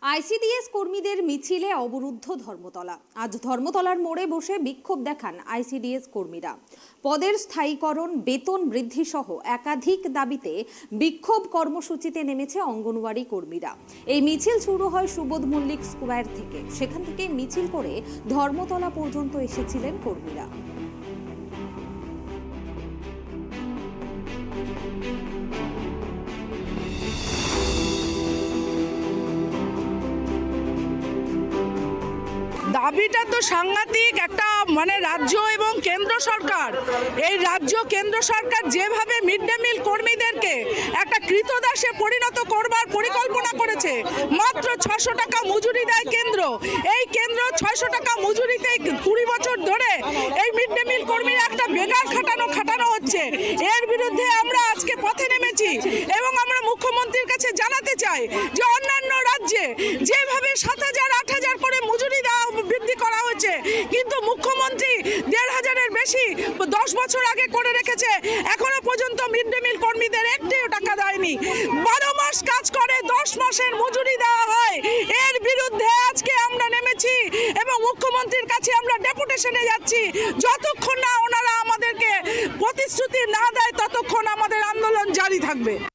ICDS কর্মীদের মিছিলে অবরুদ্ধ ধর্মতলা। আজ ধর্মতলার মোড়ে বসে বিক্ষোভ দেখান আইসিডিএস কর্মীরা। পদের স্থায়ীকরণ, বেতন বৃদ্ধি সহ একাধিক দাবিতে বিক্ষোভ কর্মসূচিতে নেমেছে অঙ্গনওয়াড়ি কর্মীরা। এই মিছিল শুরু হয় সুবোধ মল্লিক স্কোয়ার থেকে। সেখান থেকে মিছিল করে ধর্মতলা পর্যন্ত এসেছিলেন কর্মীরা। দাবিটা তো সাংঘাতিক একটা, রাজ্য এবং কেন্দ্র সরকার, এই রাজ্য কেন্দ্র সরকার যেভাবে মিড ডে মিল কর্মীদেরকে একটা কৃতদাসে পরিণত করবার পরিকল্পনা করেছে। মাত্র 600 টাকা মজুরি দেয় কেন্দ্র। এই কেন্দ্র 600 টাকা মজুরিতে 20 বছর ধরে এই মিড ডে মিল কর্মীরা একটা বেকার খাটানো হচ্ছে। এর বিরুদ্ধে আমরা আজকে পথে নেমেছি এবং আমরা মুখ্যমন্ত্রীর কাছে জানাতে চাই যে অন্যান্য রাজ্যে যেভাবে 7,000 8,000 করে মজুরি দেওয়া বৃদ্ধি করা হয়েছে, কিন্তু মুখ্যমন্ত্রী 1,500-এর বেশি 10 বছর আগে করে রেখেছে। এখনো পর্যন্ত মিড ডে মিল কর্মীদের একটিও টাকা দেয়নি। 12 মাস কাজ করে 10 মাসের মজুরি দেওয়া হয়। এর বিরুদ্ধে আজকে আমরা নেমেছি এবং মুখ্যমন্ত্রীর কাছে আমরা ডেপুটেশনে যাচ্ছি। যতক্ষণ না ওনারা আমাদেরকে প্রতিশ্রুতি না দেয় ততক্ষণ আমাদের আন্দোলন জারি থাকবে।